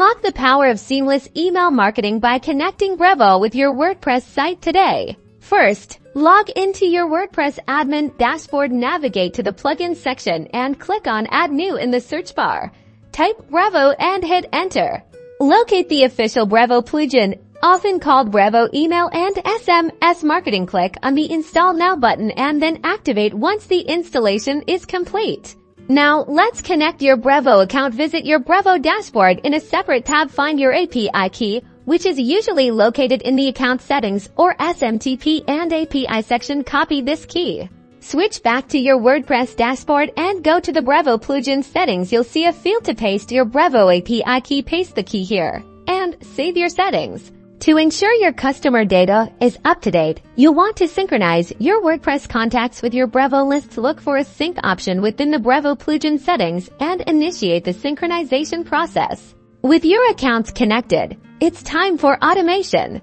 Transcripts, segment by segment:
Unlock the power of seamless email marketing by connecting Brevo with your WordPress site today. First, log into your WordPress admin dashboard, navigate to the plugins section and click on Add New in the search bar. Type Brevo and hit Enter. Locate the official Brevo plugin, often called Brevo Email and SMS Marketing. Click on the Install Now button and then activate once the installation is complete. Now, let's connect your Brevo account. Visit your Brevo dashboard. In a separate tab, find your API key, which is usually located in the Account Settings or SMTP and API section. Copy this key. Switch back to your WordPress dashboard and go to the Brevo plugin settings. You'll see a field to paste your Brevo API key. Paste the key here and save your settings. To ensure your customer data is up to date, you'll want to synchronize your WordPress contacts with your Brevo lists. Look for a sync option within the Brevo plugin settings and initiate the synchronization process. With your accounts connected, it's time for automation.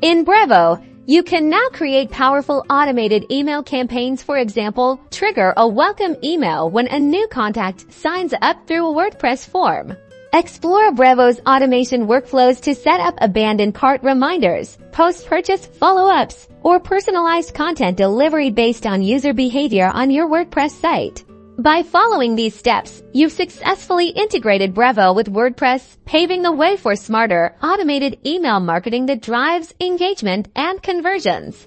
In Brevo, you can now create powerful automated email campaigns. For example, trigger a welcome email when a new contact signs up through a WordPress form. Explore Brevo's automation workflows to set up abandoned cart reminders, post-purchase follow-ups, or personalized content delivery based on user behavior on your WordPress site. By following these steps, you've successfully integrated Brevo with WordPress, paving the way for smarter, automated email marketing that drives engagement and conversions.